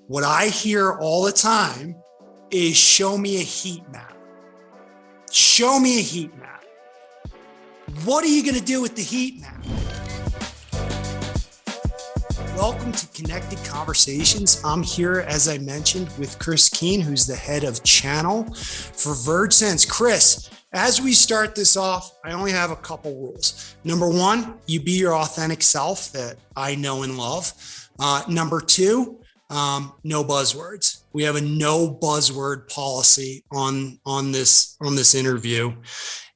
What I hear all the time is show me a heat map. Show me a heat map. What are you going to do with the heat map? Welcome to Connected Conversations. I'm here, as I mentioned, with Chris Keene, who's the head of channel for VergeSense. Chris, as we start this off, I only have a couple rules. Number one, you be your authentic self that I know and love. Number two, no buzzwords. We have a no buzzword policy on this interview.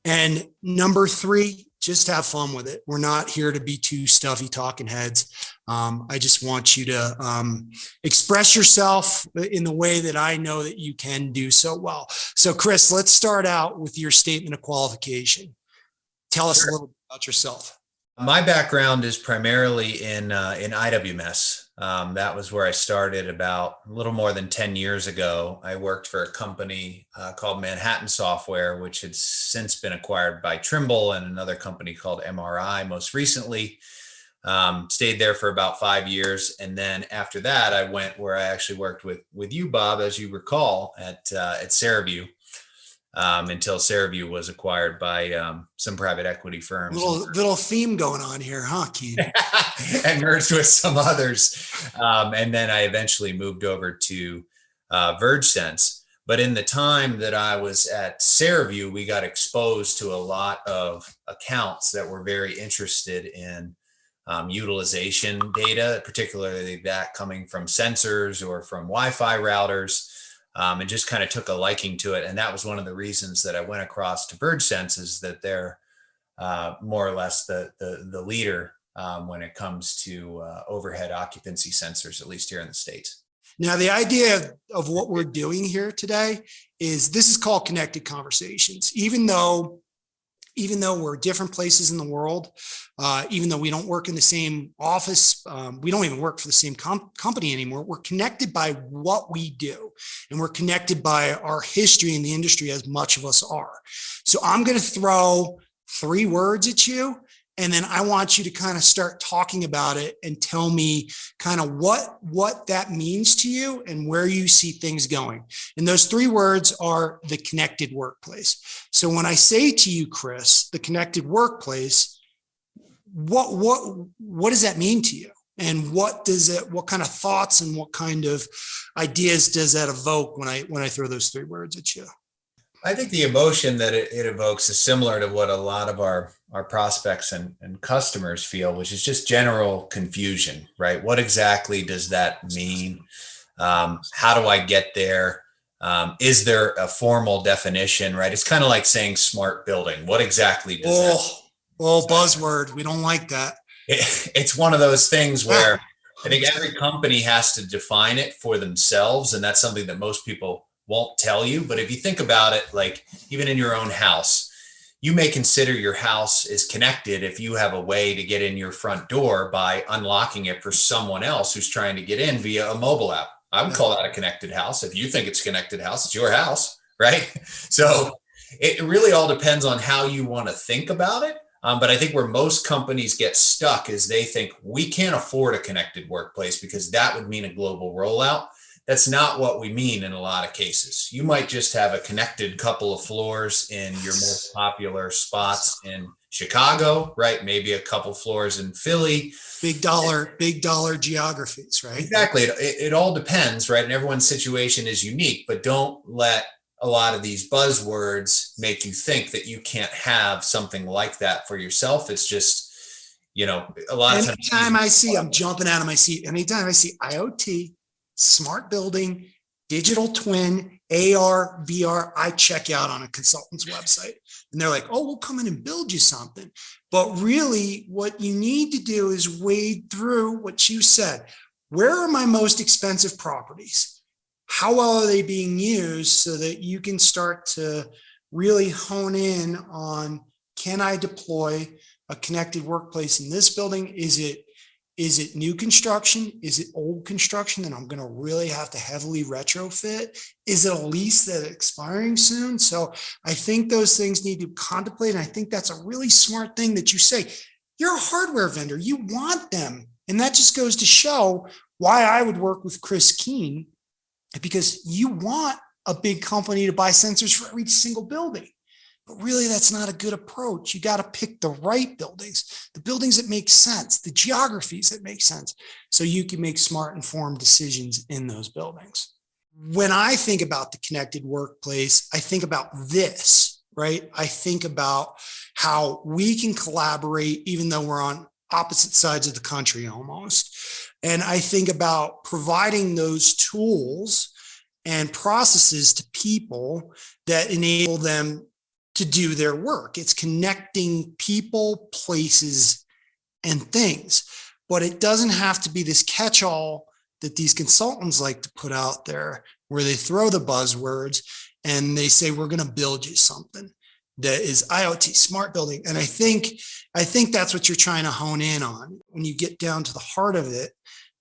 And number three, just have fun with it. We're not here to be two stuffy talking heads. I just want you to express yourself in the way that I know that you can do so well. So Chris, let's start out with your statement of qualification. Tell us a little bit about yourself. My background is primarily in IWMS. That was where I started about a little more than 10 years ago. I worked for a company called Manhattan Software, which had since been acquired by Trimble, and another company called MRI most recently. Stayed there for about 5 years. And then after that, I went where I actually worked with you, Bob, as you recall, at CeraView. Until CeraView was acquired by some private equity firms. Little theme going on here, huh, Keene? And merged with some others. And then I eventually moved over to VergeSense. But in the time that I was at CeraView, we got exposed to a lot of accounts that were very interested in utilization data, particularly that coming from sensors or from Wi-Fi routers. And just kind of took a liking to it. And that was one of the reasons that I went across to VergeSense, is that they're more or less the leader when it comes to overhead occupancy sensors, at least here in the States. Now, the idea of what we're doing here today is this is called Connected Conversations. Even though we're different places in the world, even though we don't work in the same office, we don't even work for the same company anymore. We're connected by what we do, and we're connected by our history in the industry, as much of us are. So I'm going to throw 3 words at you, and then I want you to kind of start talking about it and tell me kind of what that means to you and where you see things going. And those 3 words are the connected workplace. So when I say to you, Chris, the connected workplace, what does that mean to you? And what kind of thoughts and what kind of ideas does that evoke when I throw those 3 words at you? I think the emotion that it evokes is similar to what a lot of our prospects and customers feel, which is just general confusion, right? What exactly does that mean? How do I get there? Is there a formal definition, right? It's kind of like saying smart building. What exactly does that mean? Buzzword. We don't like that. It's one of those things where I think every company has to define it for themselves. And that's something that most people won't tell you. But if you think about it, like even in your own house, you may consider your house is connected if you have a way to get in your front door by unlocking it for someone else who's trying to get in via a mobile app. I would call that a connected house. If you think it's a connected house, it's your house, right? So it really all depends on how you want to think about it. But I think where most companies get stuck is they think we can't afford a connected workplace because that would mean a global rollout. That's not what we mean in a lot of cases. You might just have a connected couple of floors in your most popular spots in Chicago, right? Maybe a couple floors in Philly. Big dollar geographies, right? Exactly. It all depends, right? And everyone's situation is unique, but don't let a lot of these buzzwords make you think that you can't have something like that for yourself. It's just, a lot of times. I'm jumping out of my seat. Anytime I see IoT, smart building, digital twin, AR, VR, I check out on a consultant's website and they're like, oh, we'll come in and build you something. But really what you need to do is wade through what you said. Where are my most expensive properties? How well are they being used so that you can start to really hone in on, can I deploy a connected workplace in this building? Is it new construction? Is it old construction that I'm going to really have to heavily retrofit? Is it a lease that's expiring soon? So I think those things need to contemplate. And I think that's a really smart thing that you say. You're a hardware vendor. You want them. And that just goes to show why I would work with Chris Keen, because you want a big company to buy sensors for every single building. But really, that's not a good approach. You got to pick the right buildings, the buildings that make sense, the geographies that make sense, so you can make smart, informed decisions in those buildings. When I think about the connected workplace, I think about this, right? I think about how we can collaborate, even though we're on opposite sides of the country almost. And I think about providing those tools and processes to people that enable them to do their work. It's connecting people, places, and things. But it doesn't have to be this catch-all that these consultants like to put out there, where they throw the buzzwords and they say, we're going to build you something that is IoT, smart building. And I think that's what you're trying to hone in on. When you get down to the heart of it,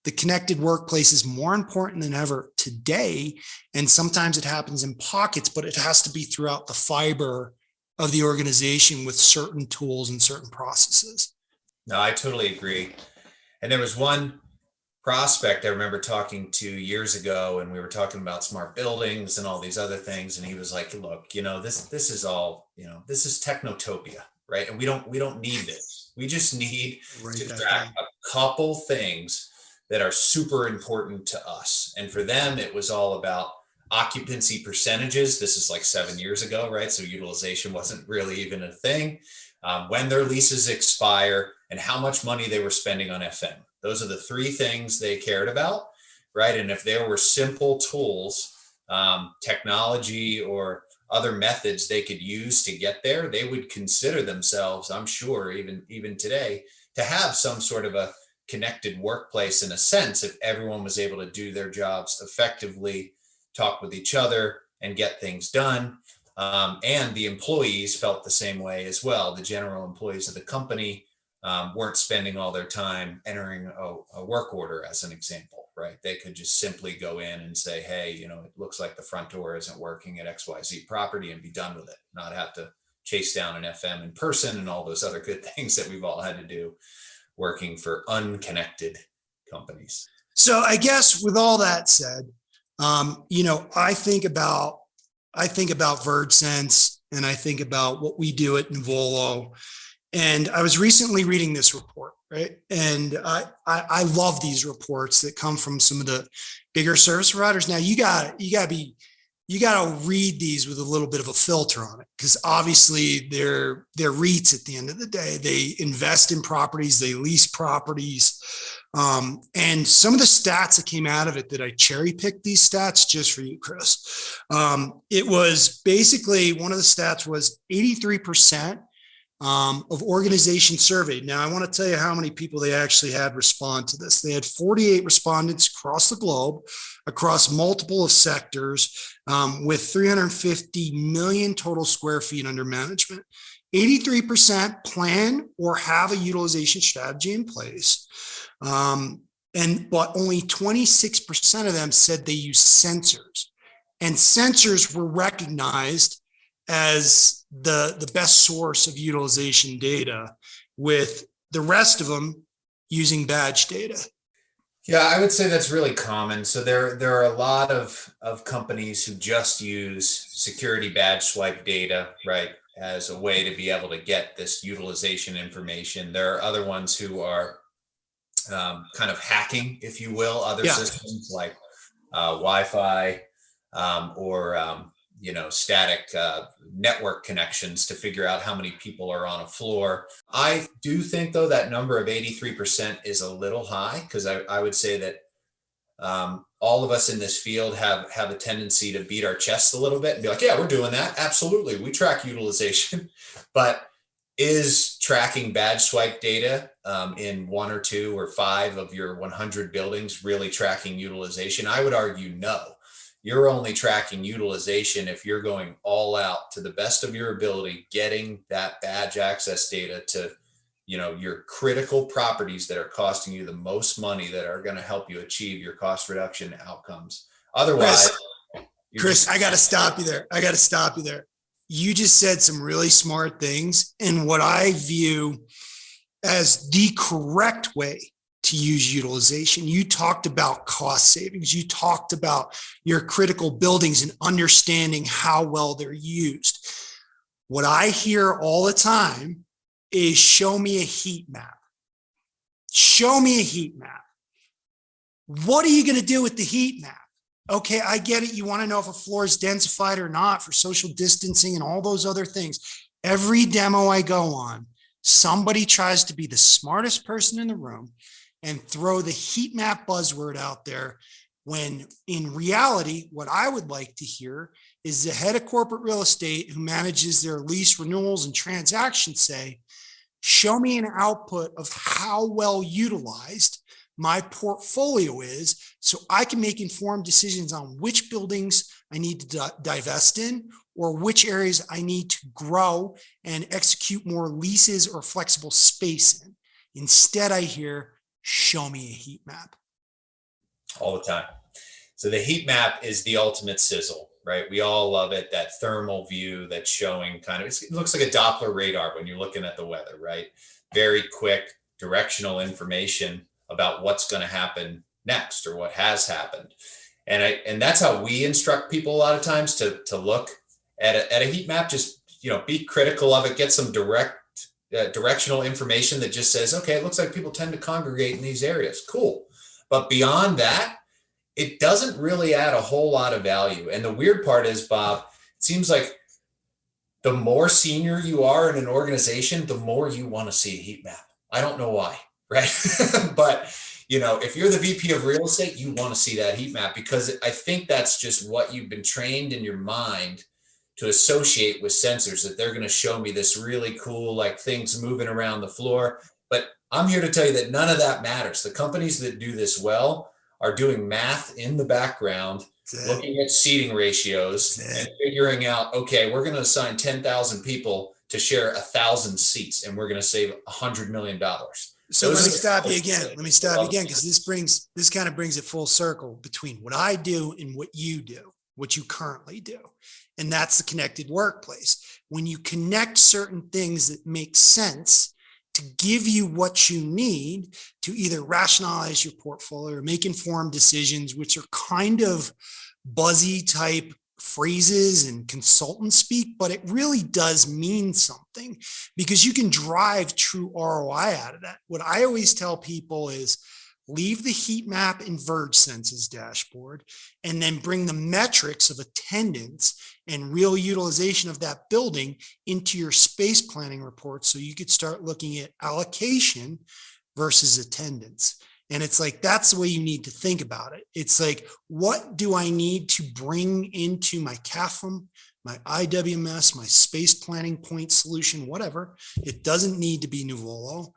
the connected workplace is more important than ever today. And sometimes it happens in pockets, but it has to be throughout the fiber of the organization with certain tools and certain processes. No, I totally agree. And there was one prospect I remember talking to years ago, and we were talking about smart buildings and all these other things. And he was like, look, this is all, this is technotopia, right? And we don't need this. We just need to track a couple things that are super important to us. And for them, it was all about occupancy percentages. This is like 7 years ago, right? So utilization wasn't really even a thing. When their leases expire and how much money they were spending on FM. Those are the three things they cared about, right? And if there were simple tools, technology or other methods they could use to get there, they would consider themselves, I'm sure, even today, to have some sort of a connected workplace in a sense, if everyone was able to do their jobs effectively, talk with each other and get things done. And the employees felt the same way as well. The general employees of the company weren't spending all their time entering a work order, as an example, right? They could just simply go in and say, hey, it looks like the front door isn't working at XYZ property, and be done with it, not have to chase down an FM in person and all those other good things that we've all had to do working for unconnected companies. So I guess with all that said, I think about VergeSense, and I think about what we do at Nuvolo. And I was recently reading this report, right? And I love these reports that come from some of the bigger service providers. Now you gotta read these with a little bit of a filter on it, because obviously they're REITs at the end of the day. They invest in properties, they lease properties. And some of the stats that came out of it, that I cherry picked these stats just for you, Chris. It was basically, one of the stats was 83% of organizations surveyed. Now, I want to tell you how many people they actually had respond to this. They had 48 respondents across the globe, across multiple of sectors, with 350 million total square feet under management. 83% plan or have a utilization strategy in place. But only 26% of them said they use sensors, and sensors were recognized as the best source of utilization data, with the rest of them using badge data. Yeah, I would say that's really common. So there are a lot of companies who just use security badge swipe data, right, as a way to be able to get this utilization information. There are other ones who are kind of hacking, if you will, other systems like Wi-Fi or static network connections to figure out how many people are on a floor. I do think, though, that number of 83% is a little high, because I would say that all of us in this field have a tendency to beat our chests a little bit and be like, yeah, we're doing that. Absolutely. We track utilization. But is tracking badge swipe data in 1 or 2 or 5 of your 100 buildings really tracking utilization? I would argue no. You're only tracking utilization if you're going all out to the best of your ability, getting that badge access data to, your critical properties that are costing you the most money, that are going to help you achieve your cost reduction outcomes. Otherwise, Chris, I got to stop you there. You just said some really smart things, and what I view as the correct way to to use utilization. You talked about cost savings. You talked about your critical buildings and understanding how well they're used. What I hear all the time is show me a heat map. Show me a heat map. What are you going to do with the heat map? Okay, I get it. You want to know if a floor is densified or not for social distancing and all those other things. Every demo I go on, somebody tries to be the smartest person in the room and throw the heat map buzzword out there, when in reality, what I would like to hear is the head of corporate real estate who manages their lease renewals and transactions say, show me an output of how well utilized my portfolio is so I can make informed decisions on which buildings I need to divest in or which areas I need to grow and execute more leases or flexible space in. Instead, I hear, show me a heat map. All the time. So the heat map is the ultimate sizzle, right? We all love it. That thermal view that's showing kind of, it looks like a Doppler radar when you're looking at the weather, right? Very quick directional information about what's going to happen next or what has happened. And that's how we instruct people a lot of times to look at a heat map. Just, be critical of it, get some directional information that just says, okay, it looks like people tend to congregate in these areas. Cool. But beyond that, it doesn't really add a whole lot of value. And the weird part is, Bob, it seems like the more senior you are in an organization, the more you want to see a heat map. I don't know why, right? But, if you're the VP of real estate, you want to see that heat map, because I think that's just what you've been trained in your mind to associate with sensors, that they're going to show me this really cool, like things moving around the floor. But I'm here to tell you that none of that matters. The companies that do this well are doing math in the background, looking at seating ratios and figuring out, okay, we're going to assign 10,000 people to share 1,000 seats and we're going to save $100 million. So let me stop you again. Because this kind of brings it full circle between what I do and what you do, what you currently do. And that's the connected workplace. When you connect certain things that make sense to give you what you need to either rationalize your portfolio or make informed decisions, which are kind of buzzy type phrases and consultant speak, but it really does mean something because you can drive true ROI out of that. What I always tell people is leave the heat map in VergeSense's dashboard and then bring the metrics of attendance and real utilization of that building into your space planning report so you could start looking at allocation versus attendance. And it's like, that's the way you need to think about it. It's like, what do I need to bring into my CAFM, my IWMS, my space planning point solution, whatever. It doesn't need to be Nuvolo.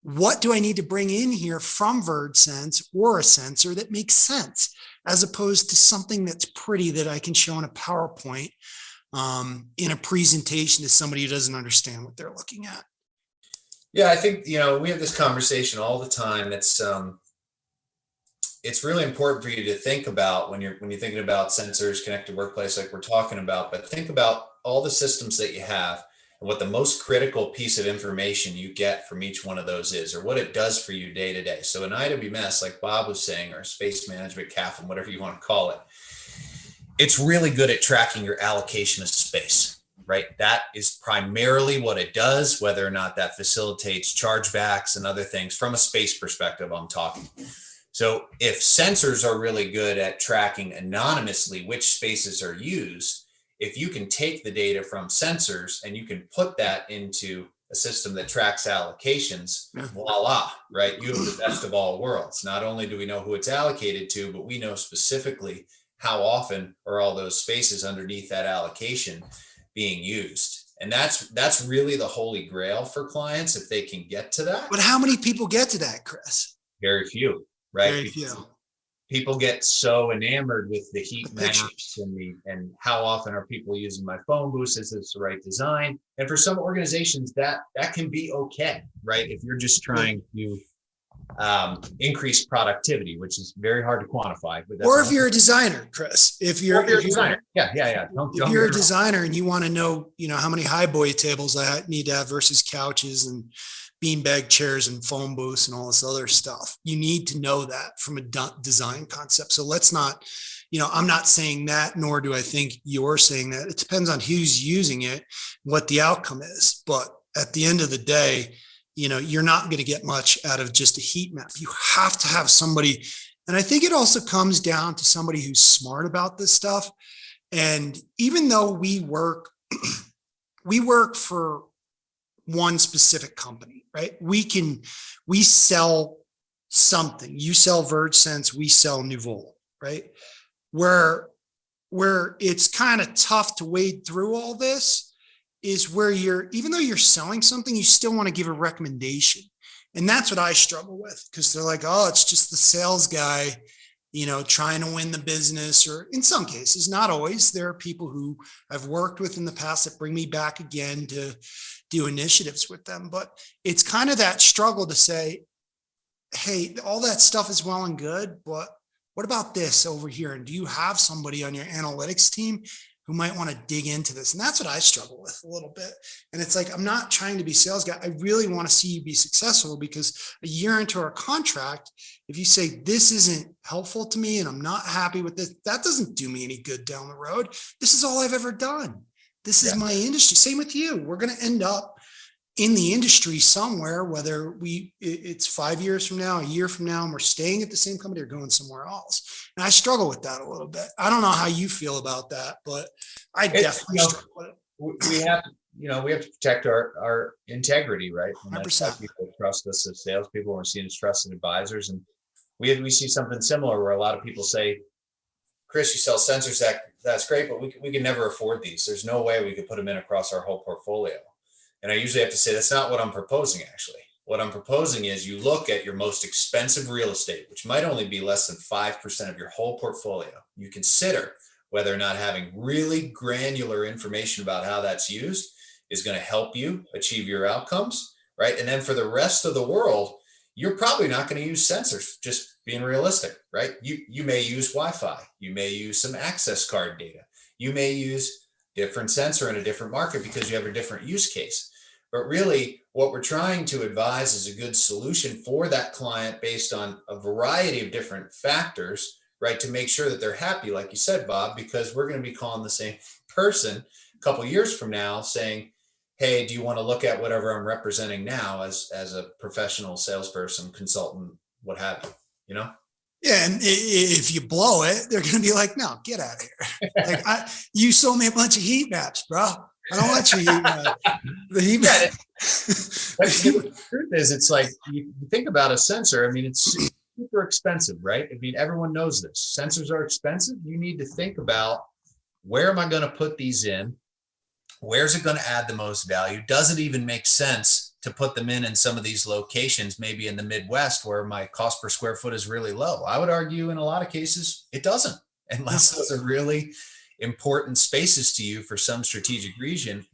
What do I need to bring in here from VergeSense or a sensor that makes sense, as opposed to something that's pretty that I can show in a PowerPoint in a presentation to somebody who doesn't understand what they're looking at. Yeah, I think, we have this conversation all the time. It's really important for you to think about when you're thinking about sensors, connected workplace, like we're talking about, but think about all the systems that you have and what the most critical piece of information you get from each one of those is, or what it does for you day to day. So an IWMS, like Bob was saying, or space management, CAFM, whatever you want to call it, it's really good at tracking your allocation of space. Right? That is primarily what it does, whether or not that facilitates chargebacks and other things from a space perspective, I'm talking. So if sensors are really good at tracking anonymously which spaces are used, if you can take the data from sensors and you can put that into a system that tracks allocations, voila, right? You have the best of all worlds. Not only do we know who it's allocated to, but we know specifically how often are all those spaces underneath that allocation being used. And that's really the holy grail for clients if they can get to that. But how many people get to that, Chris? Very few, right? Very few. People get so enamored with the heat maps and how often are people using my phone booths? Is this the right design? And for some organizations that can be okay, right? If you're just trying to increase productivity, which is very hard to quantify. But or if you're a designer, Chris, if you're a designer, if you're a designer and you want to know, how many high boy tables I need to have versus couches and beanbag chairs and phone booths and all this other stuff. You need to know that from a design concept. So let's not, I'm not saying that, nor do I think you're saying that. It depends on who's using it, what the outcome is. But at the end of the day, you're not going to get much out of just a heat map. You have to have somebody. And I think it also comes down to somebody who's smart about this stuff. And even though we work for one specific company, right? We sell something. You sell VergeSense, we sell Nuvolo, right? Where it's kind of tough to wade through all this is where even though you're selling something, you still want to give a recommendation. And that's what I struggle with, because they're like, oh, it's just the sales guy, trying to win the business. Or in some cases, not always. There are people who I've worked with in the past that bring me back again to do initiatives with them. But it's kind of that struggle to say, hey, all that stuff is well and good, but what about this over here? And do you have somebody on your analytics team who might want to dig into this? And that's what I struggle with a little bit. And it's like, I'm not trying to be sales guy. I really want to see you be successful, because a year into our contract, if you say this isn't helpful to me and I'm not happy with this, that doesn't do me any good down the road. This is all I've ever done. This is my industry. Same with you. We're going to end up in the industry somewhere, whether it's 5 years from now, a year from now, and we're staying at the same company or going somewhere else. And I struggle with that a little bit. I don't know how you feel about that, but I definitely struggle with it. We have to protect our integrity, right? And 100%. that's why people trust us as salespeople. We're seen as trusted advisors. And we see something similar where a lot of people say, Chris, you sell sensors, that's great, but we can never afford these. There's no way we could put them in across our whole portfolio. And I usually have to say, that's not what I'm proposing, actually. What I'm proposing is you look at your most expensive real estate, which might only be less than 5% of your whole portfolio. You consider whether or not having really granular information about how that's used is going to help you achieve your outcomes, right? And then for the rest of the world, you're probably not going to use sensors, just being realistic, right? You may use Wi-Fi. You may use some access card data. You may use different sensor in a different market because you have a different use case. But really, what we're trying to advise is a good solution for that client based on a variety of different factors, right? To make sure that they're happy, like you said, Bob, because we're going to be calling the same person a couple of years from now saying, hey, do you want to look at whatever I'm representing now as a professional salesperson, consultant, what have you, Yeah, and if you blow it, they're going to be like, no, get out of here. Like, you sold me a bunch of heat maps, bro. I don't want your heat map. The heat map. The truth is, it's like, you think about a sensor. I mean, it's super expensive, right? I mean, everyone knows this. Sensors are expensive. You need to think about, where am I going to put these in? Where's it going to add the most value? Does it even make sense to put them in some of these locations, maybe in the Midwest, where my cost per square foot is really low? I would argue in a lot of cases, it doesn't, unless those are really important spaces to you for some strategic reason,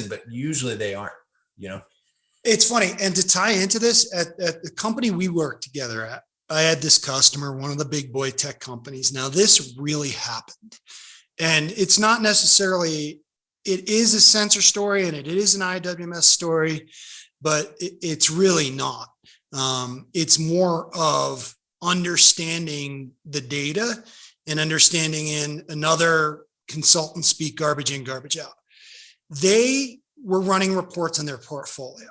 but usually they aren't, It's funny. And to tie into this, at the company we work together at, I had this customer, one of the big boy tech companies. Now, this really happened. And it's not necessarily, it is a sensor story and it is an IWMS story, but it's really not. It's more of understanding the data and understanding, in another consultant speak, garbage in, garbage out. They were running reports on their portfolio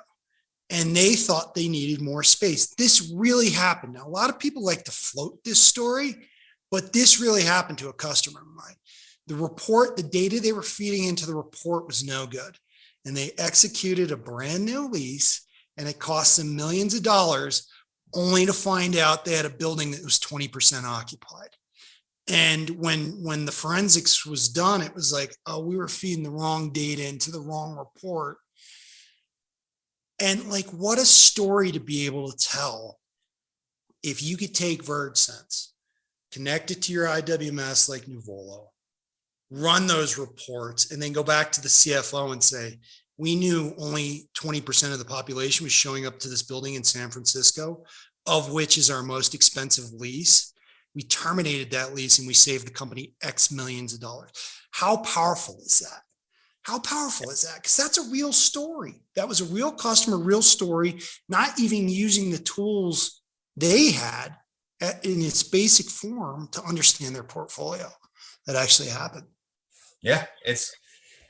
and they thought they needed more space. This really happened. Now, a lot of people like to float this story, but this really happened to a customer of mine. The report, the data they were feeding into the report was no good. And they executed a brand new lease and it cost them millions of dollars, only to find out they had a building that was 20% occupied. And when the forensics was done, it was like, oh, we were feeding the wrong data into the wrong report. And like, what a story to be able to tell if you could take VergeSense, connect it to your IWMS like Nuvolo, run those reports, and then go back to the CFO and say, we knew only 20% of the population was showing up to this building in San Francisco, of which is our most expensive lease. We terminated that lease and we saved the company X millions of dollars. How powerful is that? How powerful is that? Because that's a real story. That was a real customer, real story, not even using the tools they had in its basic form to understand their portfolio. That actually happened. Yeah, it's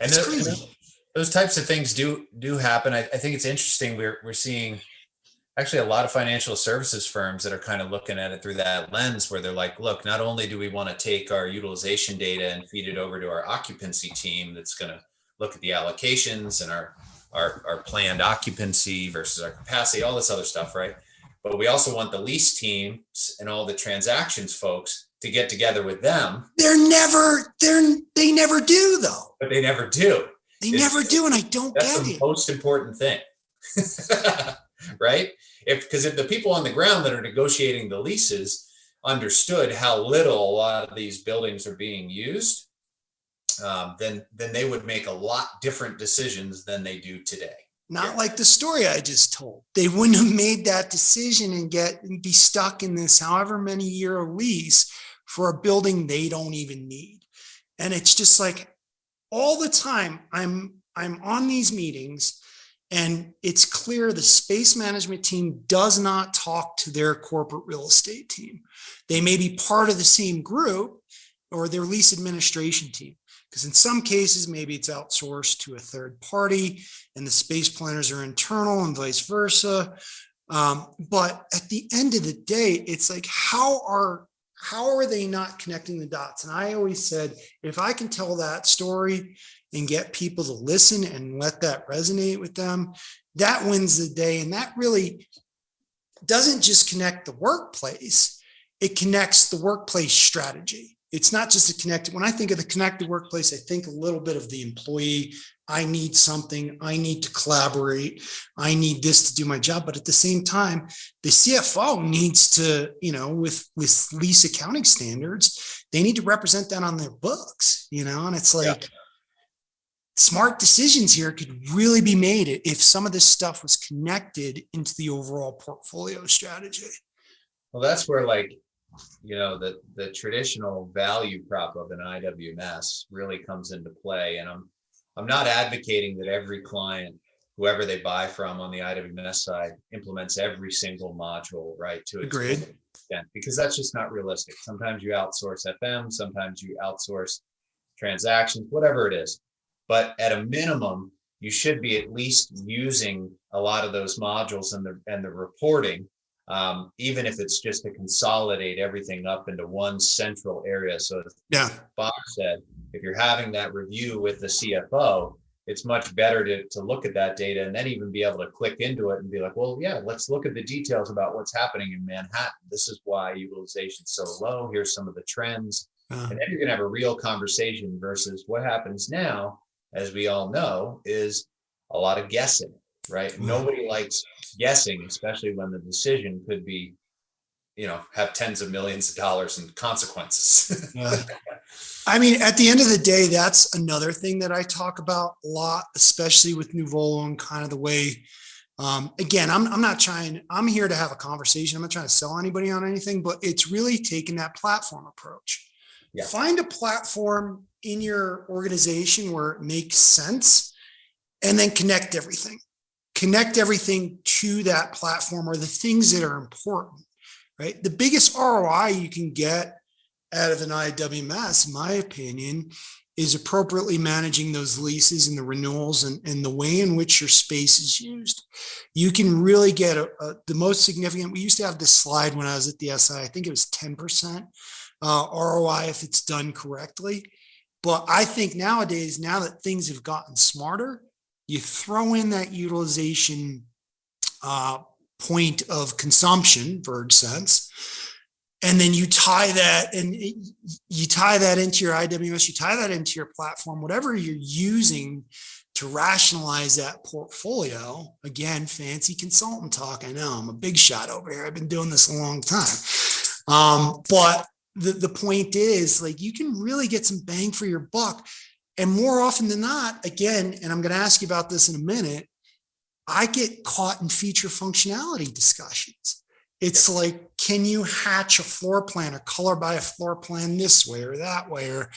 crazy. Those types of things do happen. I think it's interesting. We're seeing actually a lot of financial services firms that are kind of looking at it through that lens, where they're like, look, not only do we want to take our utilization data and feed it over to our occupancy team that's going to look at the allocations and our planned occupancy versus our capacity, all this other stuff, right? But we also want the lease teams and all the transactions folks to get together with them. They never do though. But they never do. They never do, and I don't get it. That's the most important thing, right? Because if the people on the ground that are negotiating the leases understood how little a lot of these buildings are being used, then they would make a lot different decisions than they do today. Not like the story I just told. They wouldn't have made that decision and be stuck in this however many year lease for a building they don't even need. And it's just like all the time I'm on these meetings, and it's clear the space management team does not talk to their corporate real estate team. They may be part of the same group or their lease administration team, because in some cases, maybe it's outsourced to a third party and the space planners are internal and vice versa. But at the end of the day, it's like, how are they not connecting the dots? And I always said, if I can tell that story and get people to listen and let that resonate with them, that wins the day. And that really doesn't just connect the workplace, it connects the workplace strategy. It's not just a connected. When I think of the connected workplace, I think a little bit of the employee. I need something. I need to collaborate. I need this to do my job. But at the same time, the CFO needs to, with lease accounting standards, they need to represent that on their books, and it's like smart decisions here could really be made if some of this stuff was connected into the overall portfolio strategy. Well, that's where the traditional value prop of an IWMS really comes into play. And I'm not advocating that every client, whoever they buy from on the IWMS side, implements every single module, right? To its extent, because that's just not realistic. Sometimes you outsource FM, sometimes you outsource transactions, whatever it is. But at a minimum, you should be at least using a lot of those modules and the reporting, even if it's just to consolidate everything up into one central area. So as Bob said, if you're having that review with the CFO, it's much better to look at that data and then even be able to click into it and be like, well, yeah, let's look at the details about what's happening in Manhattan. This is why utilization is so low. Here's some of the trends. And then you're going to have a real conversation versus what happens now, as we all know, is a lot of guessing, right? Nobody likes guessing, especially when the decision could be, have tens of millions of dollars in consequences. I mean, at the end of the day, that's another thing that I talk about a lot, especially with Nuvolo and kind of the way, again, I'm here to have a conversation. I'm not trying to sell anybody on anything, but it's really taking that platform approach. Yeah. Find a platform in your organization where it makes sense, and then connect everything to that platform or the things that are important, right? The biggest ROI you can get out of an IWMS, in my opinion, is appropriately managing those leases and the renewals and the way in which your space is used. You can really get the most significant. We used to have this slide when I was at the SI. I think it was 10% ROI if it's done correctly. But I think nowadays, now that things have gotten smarter, you throw in that utilization point of consumption, VergeSense, and then you tie that into your IWMS, you tie that into your platform, whatever you're using to rationalize that portfolio. Again, fancy consultant talk. I know I'm a big shot over here. I've been doing this a long time. But the point is, like, you can really get some bang for your buck. And more often than not, again, and I'm going to ask you about this in a minute, I get caught in feature functionality discussions. It's like, can you hatch a floor plan or color by a floor plan this way or that way? Or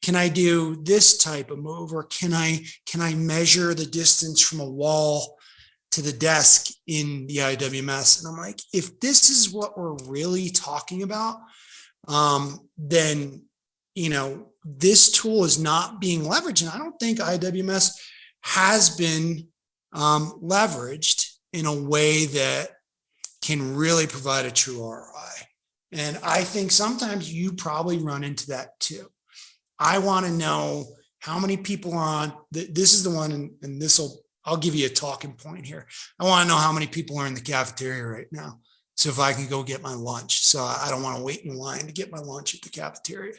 can I do this type of move? Or can I measure the distance from a wall to the desk in the IWMS? And I'm like, if this is what we're really talking about, then, this tool is not being leveraged. And I don't think IWMS has been leveraged in a way that can really provide a true ROI. And I think sometimes you probably run into that too. I want to know how many people are on. This is the one, and I'll give you a talking point here. I want to know how many people are in the cafeteria right now. So if I can go get my lunch. So I don't want to wait in line to get my lunch at the cafeteria.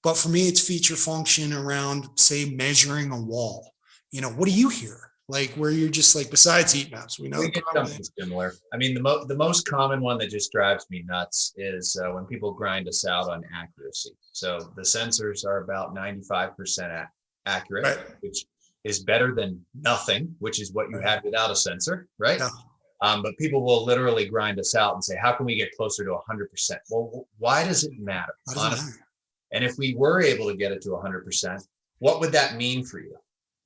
But for me, it's feature function around, say, measuring a wall. What do you hear? Like, where you're just like, besides heat maps, we know we get something similar. I mean, the most common one that just drives me nuts is when people grind us out on accuracy. So the sensors are about 95% accurate, right, which is better than nothing, which is what you had without a sensor, right? Yeah. But people will literally grind us out and say, how can we get closer to 100%? Well, why does it matter? Honestly. And if we were able to get it to 100%, what would that mean for you?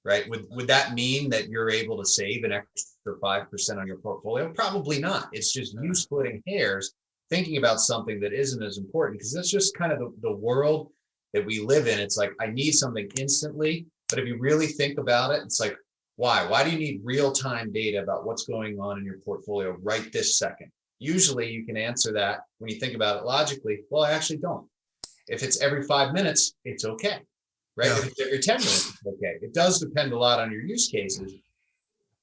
Right? Would that mean that you're able to save an extra 5% on your portfolio? Probably not. It's just you splitting hairs, thinking about something that isn't as important, because that's just kind of the world that we live in. It's like, I need something instantly. But if you really think about it, it's like, why? Why do you need real-time data about what's going on in your portfolio right this second? Usually you can answer that when you think about it logically. Well, I actually don't. If it's every 5 minutes, it's okay. Right? Yeah. If it's every 10 minutes, it's okay. It does depend a lot on your use cases,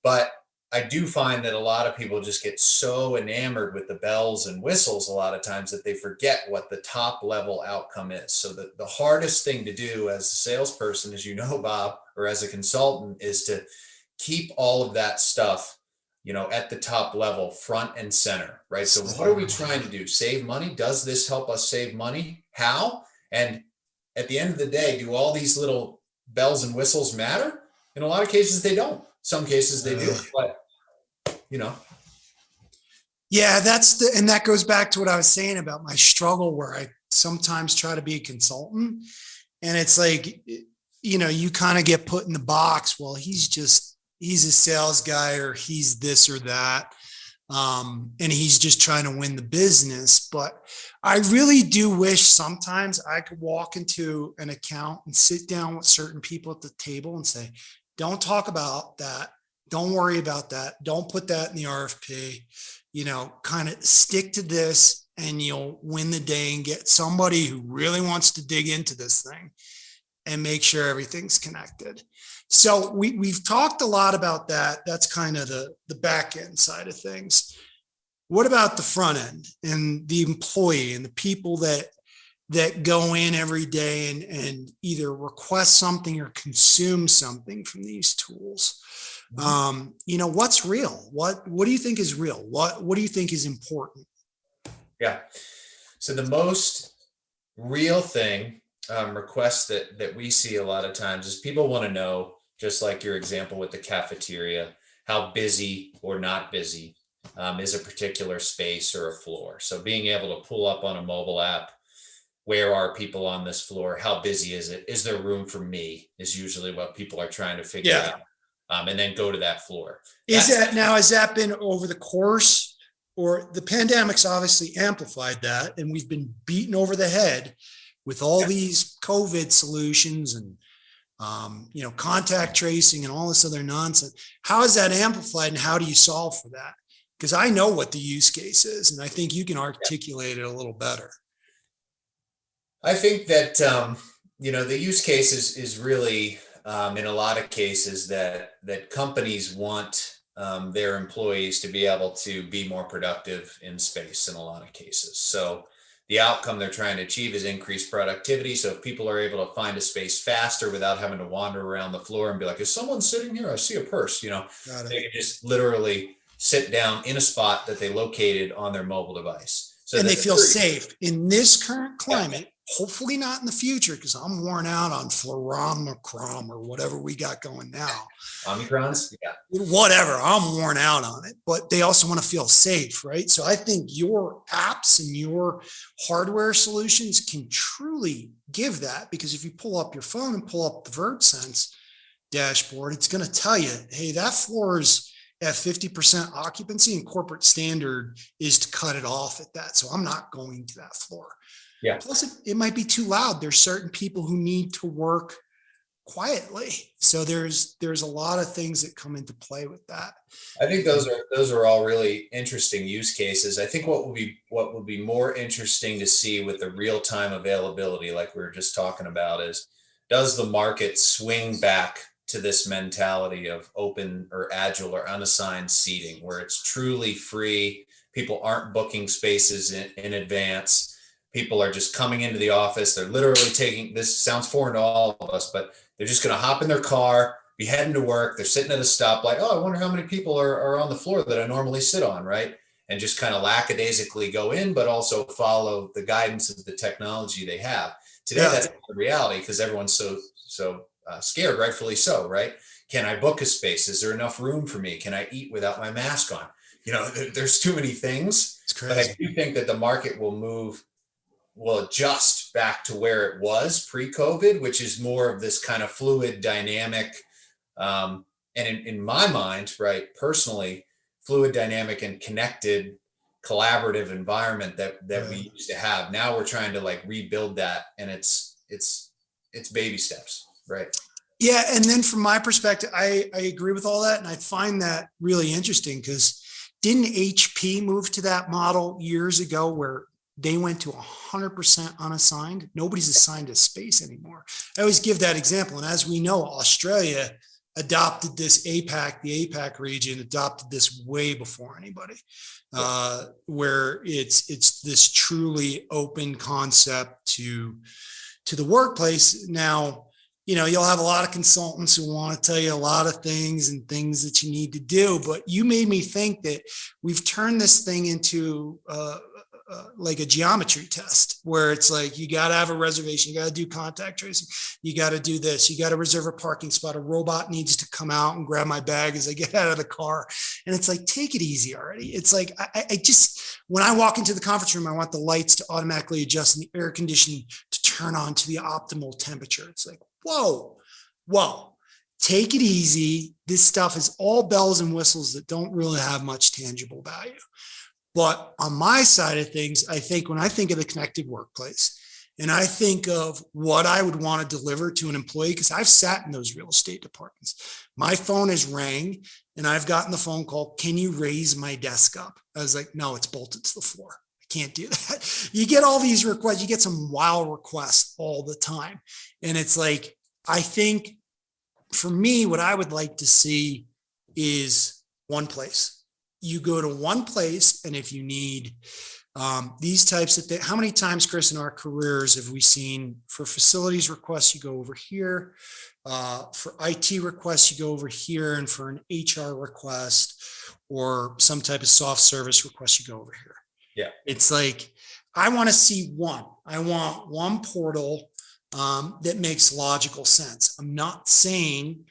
but I do find that a lot of people just get so enamored with the bells and whistles a lot of times that they forget what the top level outcome is. So the hardest thing to do as a salesperson, as you know, Bob, or as a consultant, is to keep all of that stuff, at the top level, front and center, right? So what are we trying to do? Save money? Does this help us save money? How? And at the end of the day, do all these little bells and whistles matter? In a lot of cases, they don't. Some cases they do, but Yeah, and that goes back to what I was saying about my struggle, where I sometimes try to be a consultant, and it's like, you kind of get put in the box. Well, he's a sales guy, or he's this or that. And he's just trying to win the business. But I really do wish sometimes I could walk into an account and sit down with certain people at the table and say, don't talk about that. Don't worry about that. Don't put that in the RFP, kind of stick to this, and you'll win the day and get somebody who really wants to dig into this thing and make sure everything's connected. So we've talked a lot about that. That's kind of the back end side of things. What about the front end and the employee and the people that go in every day and either request something or consume something from these tools? What's real? What do you think is real? What do you think is important? Yeah. So the most real thing, requests that we see a lot of times, is people want to know, just like your example with the cafeteria, how busy or not busy is a particular space or a floor. So being able to pull up on a mobile app, where are people on this floor? How busy is it? Is there room for me? Is usually what people are trying to figure out. And then go to that floor. Has that been over the course, or the pandemic's obviously amplified that, and we've been beaten over the head with all these COVID solutions and contact tracing and all this other nonsense? How is that amplified, and how do you solve for that? Because I know what the use case is, and I think you can articulate it a little better. I think that, the use case is really, in a lot of cases, that companies want their employees to be able to be more productive in space in a lot of cases. So the outcome they're trying to achieve is increased productivity. So if people are able to find a space faster without having to wander around the floor and be like, is someone sitting here? I see a purse, they can just literally sit down in a spot that they located on their mobile device. So and they feel safe in this current climate. Hopefully not in the future, because I'm worn out on fluoromicron or whatever we got going now. Omicrons, yeah. Whatever, I'm worn out on it, but they also want to feel safe, right? So I think your apps and your hardware solutions can truly give that, because if you pull up your phone and pull up the VergeSense dashboard, it's going to tell you, hey, that floor is at 50% occupancy and corporate standard is to cut it off at that. So I'm not going to that floor. Yeah. Plus it might be too loud. There's certain people who need to work quietly. So there's a lot of things that come into play with that. I think those are all really interesting use cases. I think what would be more interesting to see with the real-time availability, like we were just talking about, is does the market swing back to this mentality of open or agile or unassigned seating, where it's truly free. People aren't booking spaces in advance. People are just coming into the office. They're literally taking, this sounds foreign to all of us, but they're just going to hop in their car, be heading to work. They're sitting at a stoplight. Oh, I wonder how many people are on the floor that I normally sit on, right? And just kind of lackadaisically go in, but also follow the guidance of the technology they have. Today, that's not the reality, because everyone's so scared, rightfully so, right? Can I book a space? Is there enough room for me? Can I eat without my mask on? You know, there's too many things. It's crazy. But I do think that the market will adjust back to where it was pre-COVID, which is more of this kind of fluid, dynamic, and in my mind, right, personally, fluid, dynamic, and connected, collaborative environment that we used to have. Now we're trying to like rebuild that, and it's baby steps, right? Yeah, and then from my perspective, I agree with all that, and I find that really interesting, because didn't HP move to that model years ago where they went to 100% unassigned? Nobody's assigned a space anymore. I always give that example. And as we know, Australia adopted this APAC, the APAC region adopted this way before anybody, where it's this truly open concept to the workplace. Now, you know, you'll have a lot of consultants who want to tell you a lot of things and things that you need to do, but you made me think that we've turned this thing into like a geometry test, where it's like, you got to have a reservation, you got to do contact tracing, you got to do this, you got to reserve a parking spot, a robot needs to come out and grab my bag as I get out of the car. And it's like, take it easy already. It's like, I just, when I walk into the conference room, I want the lights to automatically adjust and the air conditioning to turn on to the optimal temperature. It's like, whoa, take it easy. This stuff is all bells and whistles that don't really have much tangible value. But on my side of things, I think when I think of the connected workplace and I think of what I would want to deliver to an employee, because I've sat in those real estate departments, my phone has rang and I've gotten the phone call, can you raise my desk up? I was like, no, it's bolted to the floor. I can't do that. You get all these requests, you get some wild requests all the time. And it's like, I think for me, what I would like to see is one place. You go to one place, and if you need these types of things, how many times, Chris, in our careers have we seen for facilities requests, you go over here, for IT requests, you go over here, and for an HR request or some type of soft service request, you go over here. Yeah. It's like, I want to see one. I want one portal that makes logical sense. I'm not saying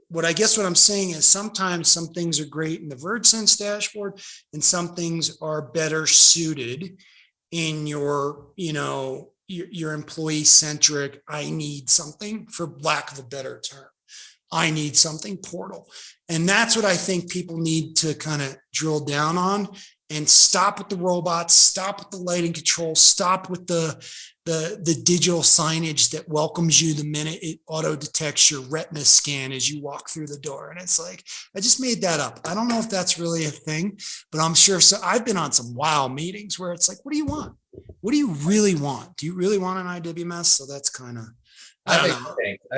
what I'm saying is sometimes some things are great in the VergeSense dashboard and some things are better suited in your employee centric, I need something, for lack of a better term, I need something portal. And that's what I think people need to kind of drill down on, and stop with the robots, stop with the lighting control, stop with the digital signage that welcomes you the minute it auto detects your retina scan as you walk through the door. And it's like, I just made that up. I don't know if that's really a thing, but I'm sure. So I've been on some wow meetings where it's like, what do you want? What do you really want? Do you really want an IWMS? So that's kind of, I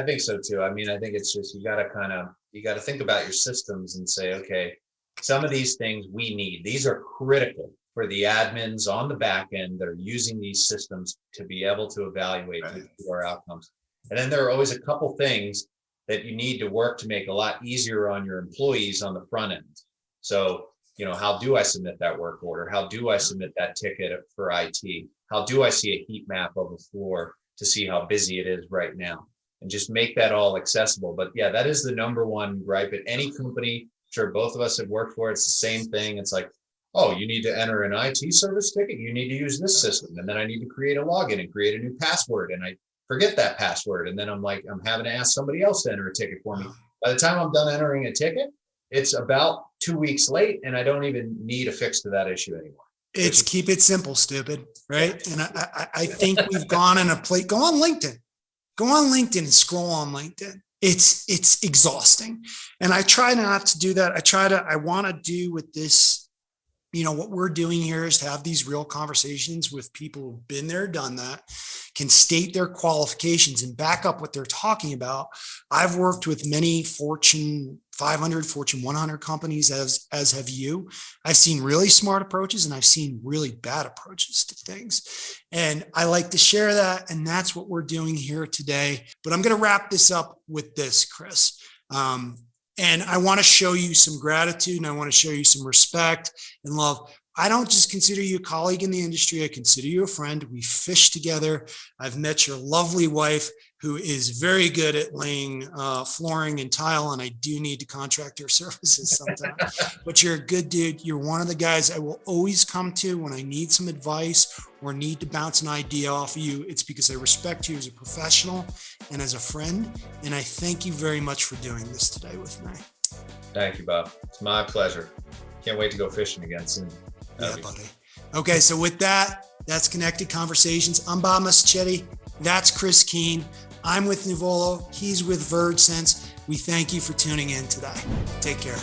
think so too. I mean, I think it's just, you got to think about your systems and say, okay, some of these things we need, these are critical for the admins on the back end that are using these systems to be able to evaluate our outcomes. And then there are always a couple things that you need to work to make a lot easier on your employees on the front end. So, how do I submit that work order? How do I submit that ticket for IT? how do I see a heat map of a floor to see how busy it is right now, and just make that all accessible. But yeah, that is the number one gripe at any company. Sure, both of us have worked for it. It's the same thing. It's like, oh, you need to enter an IT service ticket. You need to use this system. And then I need to create a login and create a new password. And I forget that password. And then I'm having to ask somebody else to enter a ticket for me. By the time I'm done entering a ticket, it's about 2 weeks late, and I don't even need a fix to that issue anymore. It's keep it simple, stupid, right? And I think we've gone in a place. Go on LinkedIn and scroll on LinkedIn. It's exhausting. And I try not to do that. I want to do with this, what we're doing here is to have these real conversations with people who've been there, done that, can state their qualifications and back up what they're talking about. I've worked with many Fortune 500, Fortune 100 companies, as have you. I've seen really smart approaches and I've seen really bad approaches to things. And I like to share that. And that's what we're doing here today. But I'm going to wrap this up with this, Chris. And I want to show you some gratitude, and I want to show you some respect and love. I don't just consider you a colleague in the industry. I consider you a friend. We fish together. I've met your lovely wife, who is very good at laying flooring and tile, and I do need to contract your services sometimes. But you're a good dude. You're one of the guys I will always come to when I need some advice or need to bounce an idea off of you. It's because I respect you as a professional and as a friend, and I thank you very much for doing this today with me. Thank you, Bob. It's my pleasure. Can't wait to go fishing again soon. Yeah, buddy. Okay, so with that, that's Connected Conversations. I'm Bob Mostachetti. That's Chris Keene. I'm with Nuvolo. He's with VergeSense. We thank you for tuning in today. Take care.